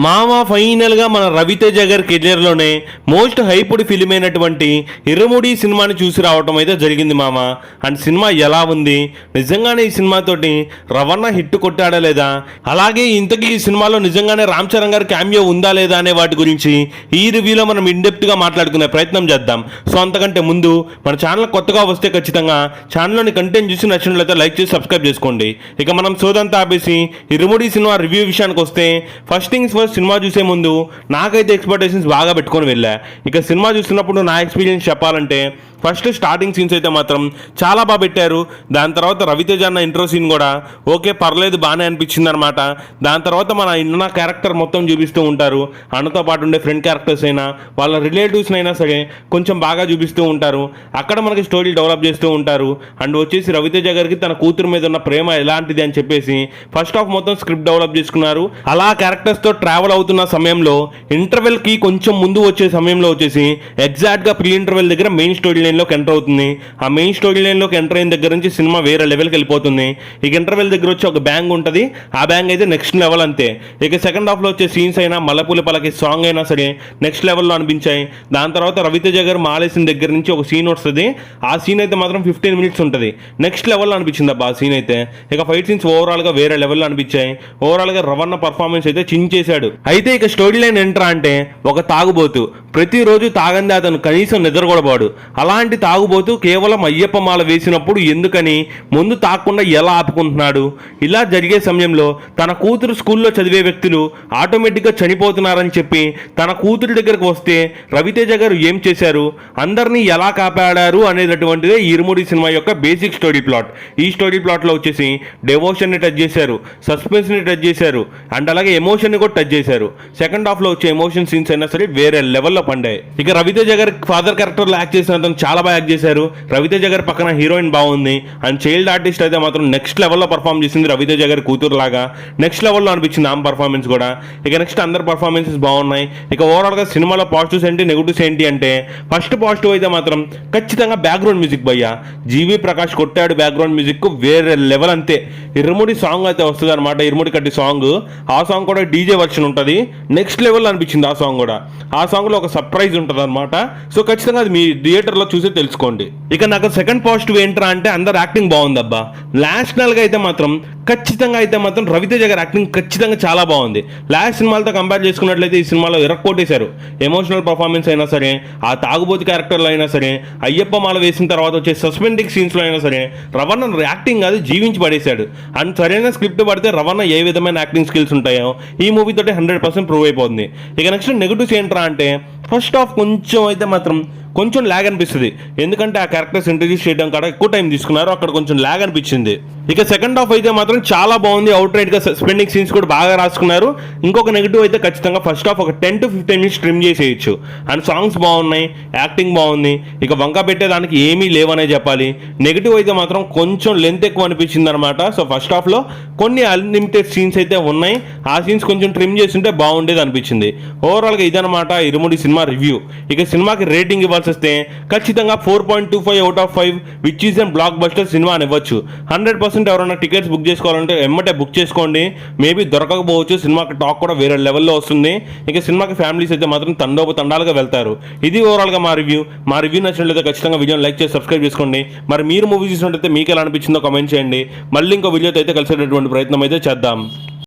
మామ ఫైనల్గా మన రవితేజ గారి కెరియర్లోనే మోస్ట్ హైప్డ్ ఫిలిం అయినటువంటి ఇరుముడి సినిమాని చూసి రావటం అయితే జరిగింది మామ. అండ్ సినిమా ఎలా ఉంది, నిజంగానే ఈ సినిమాతోటి రవణ హిట్ కొట్టాడా లేదా, అలాగే ఇంతకీ ఈ సినిమాలో నిజంగానే రామ్ చరణ్ గారి క్యామియో ఉందా లేదా అనే వాటి గురించి ఈ రివ్యూలో మనం ఇన్డెప్త్గా మాట్లాడుకునే ప్రయత్నం చేద్దాం. సో అంతకంటే ముందు మన ఛానల్ కొత్తగా వస్తే ఖచ్చితంగా ఛానల్లోని కంటెంట్ చూసి నచ్చినట్లయితే లైక్ చేసి సబ్స్క్రైబ్ చేసుకోండి. ఇక మనం సోదంతా ఆపేసి ఇరుముడి సినిమా రివ్యూ విషయానికి వస్తే ఫస్ట్ థింగ్స్ ఫస్ట్, సినిమా చూసే ముందు నాకైతే ఎక్స్పెక్టేషన్స్ బాగా పెట్టుకొని వెళ్ళా. ఇక సినిమా చూస్తున్నప్పుడు నా ఎక్స్పీరియన్స్ చెప్పాలంటే ఫస్ట్ స్టార్టింగ్ సీన్స్ అయితే మాత్రం చాలా బాగా పెట్టారు. దాని తర్వాత రవితేజ అన్న ఇంట్రో సీన్ కూడా ఓకే పర్లేదు బాగానే అనిపించింది అనమాట. దాని తర్వాత మన ఇన్న క్యారెక్టర్ మొత్తం చూపిస్తూ ఉంటారు. అన్నతో పాటు ఉండే ఫ్రెండ్ క్యారెక్టర్స్ అయినా వాళ్ళ రిలేటివ్స్ అయినా సరే కొంచెం బాగా చూపిస్తూ ఉంటారు. అక్కడ మనకి స్టోరీ డెవలప్ చేస్తూ ఉంటారు. అండ్ వచ్చేసి రవితేజ గారికి తన కూతురు మీద ఉన్న ప్రేమ ఎలాంటిది అని చెప్పేసి ఫస్ట్ హాఫ్ మొత్తం స్క్రిప్ట్ డెవలప్ చేసుకున్నారు. అలా క్యారెక్టర్స్తో ట్రావెల్ అవుతున్న సమయంలో ఇంటర్వెల్కి కొంచెం ముందు వచ్చే సమయంలో వచ్చేసి ఎగ్జాక్ట్గా ప్రీ ఇంటర్వెల్ దగ్గర మెయిన్ స్టోరీ లైన్లోకి ఎంటర్ అవుతుంది. ఆ మెయిన్ స్టోరీ లైన్లోకి ఎంటర్ అయిన దగ్గర నుంచి సినిమా వేరే లెవెల్కి వెళ్ళిపోతుంది. ఇక ఇంటర్వెల్ దగ్గర వచ్చి ఒక బ్యాంగ్ ఉంటుంది. ఆ బ్యాంగ్ అయితే నెక్స్ట్ లెవెల్ అంతే. ఇక సెకండ్ హాఫ్లో వచ్చే సీన్స్ అయినా మల్లెపూల పలకి సాంగ్ అయినా సరే నెక్స్ట్ లెవెల్లో అనిపించాయి. దాని తర్వాత రవితేజ గారు మాలేసిన దగ్గర నుంచి ఒక సీన్ వస్తుంది. ఆ సీన్ అయితే మాత్రం 15 minutes ఉంటుంది. నెక్స్ట్ లెవెల్లో అనిపించింది అబ్బా ఆ సీన్ అయితే. ఇక ఫైట్ సీన్స్ ఓవరాల్గా వేరే లెవెల్లో అనిపించాయి. ఓవరాల్గా రవణ పర్ఫార్మెన్స్ అయితే చించేశాడు. అయితే ఇక స్టోరీ లైన్ ఎంటర్ అంటే ఒక తాగుబోతు ప్రతిరోజు తాగందే అతను కనీసం నిద్ర కూడా పోడు. అలాంటి తాగుబోతూ కేవలం అయ్యప్ప మాల వేసినప్పుడు ఎందుకని ముందు తాగకుండా ఎలా ఆపుకుంటున్నాడు. ఇలా జరిగే సమయంలో తన కూతురు స్కూల్లో చదివే వ్యక్తులు ఆటోమేటిక్గా చనిపోతున్నారని చెప్పి తన కూతురి దగ్గరకు వస్తే రవితేజ గారు ఏం చేశారు, అందరినీ ఎలా కాపాడారు అనేటటువంటిదే ఇరుముడి సినిమా యొక్క బేసిక్ స్టోరీ ప్లాట్. ఈ స్టోరీ ప్లాట్లో వచ్చేసి డెవోషన్ని టచ్ చేశారు, సస్పెన్స్ని టచ్ చేశారు, అండ్ అలాగే ఎమోషన్ని కూడా టచ్ చేశారు. సెకండ్ హాఫ్లో వచ్చే ఎమోషన్ సీన్స్ అయినా సరే వేరే లెవెల్లో పండాయి. ఇక రవితేజ గారి ఫాదర్ క్యారెక్టర్లో యాక్ట్ చేసిన అతను చాలా బాగా యాక్ట్ చేశారు. రవితేజ గారి పక్కన హీరోయిన్ బాగుంది. అండ్ చైల్డ్ ఆర్టిస్ట్ అయితే మాత్రం నెక్స్ట్ లెవెల్లో పర్ఫామ్ చేసింది రవితేజ గారి కూతురు లాగా. నెక్స్ట్ లెవెల్లో అనిపించింది ఆమె పర్ఫార్మెన్స్ కూడా. ఇక నెక్స్ట్ అందరి పర్ఫార్మెన్సెస్ బాగున్నాయి. ఇక ఓవరాల్గా సినిమాలో పాజిటివ్స్ ఏంటి నెగిటివ్స్ ఏంటి అంటే ఫస్ట్ పాజిటివ్ అయితే మాత్రం ఖచ్చితంగా బ్యాక్గ్రౌండ్ మ్యూజిక్ భయ్యా. జీవి ప్రకాష్ కొట్టాడు బ్యాక్గ్రౌండ్ మ్యూజిక్ వేరే లెవెల్ అంతే. ఇరుముడి సాంగ్ అయితే వస్తుంది అనమాట, ఇరుముడి కట్టి సాంగ్. ఆ సాంగ్ కూడా డీజే వర్షన్ ఉంటుంది. నెక్స్ట్ లెవెల్ అనిపించింది ఆ సాంగ్ కూడా. ఆ సాంగ్లో ఒక సర్ప్రైజ్ ఉంటుంది అనమాట. సో ఖచ్చితంగా అది మీ థియేటర్లో చూసి తెలుసుకోండి. ఇక నాకు సెకండ్ పాజిటివ్ ఏంట్రా అంటే అందరు యాక్టింగ్ బాగుంది అబ్బా. నేషనల్గా అయితే మాత్రం ఖచ్చితంగా అయితే మాత్రం రవితేజ గారి యాక్టింగ్ ఖచ్చితంగా చాలా బాగుంది. లాస్ట్ సినిమాలతో కంపేర్ చేసుకున్నట్లయితే ఈ సినిమాలో ఇరక్కొట్టేశారు. ఎమోషనల్ పర్ఫార్మెన్స్ అయినా సరే, ఆ తాగుబోతు క్యారెక్టర్లో అయినా సరే, అయ్యప్ప మాల వేసిన తర్వాత వచ్చే సస్పెండింగ్ సీన్స్లో అయినా సరే రవణ యాక్టింగ్ అది జీవించి పడేశాడు. అండ్ సరైన స్క్రిప్ట్ పడితే రవణ ఏ విధమైన యాక్టింగ్ స్కిల్స్ ఉంటాయో ఈ మూవీతో 100% ప్రూవ్ అయిపోతుంది. ఇక నెక్స్ట్ నెగిటివ్స్ ఏంట్రా అంటే ఫస్ట్ హాఫ్ కొంచెం అయితే మాత్రం కొంచెం ల్యాగ్ అనిపిస్తుంది. ఎందుకంటే ఆ క్యారెక్టర్స్ ఇంట్రడ్యూస్ చేయడం కాడ ఎక్కువ టైం తీసుకున్నారు, అక్కడ కొంచెం ల్యాగ్ అనిపించింది. ఇక సెకండ్ హాఫ్ అయితే మాత్రం చాలా బాగుంది. అవుట్ రైట్గా సస్పెండింగ్ సీన్స్ కూడా బాగా రాసుకున్నారు. ఇంకొక నెగిటివ్ అయితే ఖచ్చితంగా ఫస్ట్ హాఫ్ ఒక 10 to 15 minutes ట్రిమ్ చేసేయచ్చు. అండ్ సాంగ్స్ బాగున్నాయి, యాక్టింగ్ బాగుంది. ఇక వంక పెట్టేదానికి ఏమీ లేవనే చెప్పాలి. నెగిటివ్ అయితే మాత్రం కొంచెం లెంత్ ఎక్కువ అనిపించింది అనమాట. సో ఫస్ట్ హాఫ్లో కొన్ని అన్లిమిటెడ్ సీన్స్ అయితే ఉన్నాయి. ఆ సీన్స్ కొంచెం ట్రిమ్ చేస్తుంటే బాగుండేది అనిపించింది. ఓవరాల్గా ఇదనమాట ఇరుముడి సినిమా రివ్యూ. ఇక సినిమాకి రేటింగ్ ఇవ్వాల్సి వస్తే ఖచ్చితంగా 4.25 out of 5 which is and block buster cinema అని ఇవ్వచ్చు. 100% ఎవరైనా టికెట్స్ బుక్ చేసుకోవాలంటే ఎమ్మటే బుక్ చేసుకోండి. మేబీ దొరకకపోవచ్చు. సినిమాకి టాక్ కూడా వేరే లెవెల్లో వస్తుంది. ఇక సినిమాకి ఫ్యామిలీస్ అయితే మాత్రం తండాలుగా వెళ్తారు. ఇది ఓవరాల్గా మా రివ్యూ నచ్చినట్లయితే ఖచ్చితంగా వీడియోని లైక్ చేసి సబ్స్క్రైబ్ చేసుకోండి. మరి మీరు మూవీ చూసినట్లయితే మీకు ఎలా అనిపించిందో కామెంట్ చేయండి. మళ్ళీ ఇంకో వీడియోతో అయితే కలిసేటటువంటి ప్రయత్నం అయితే చేద్దాం.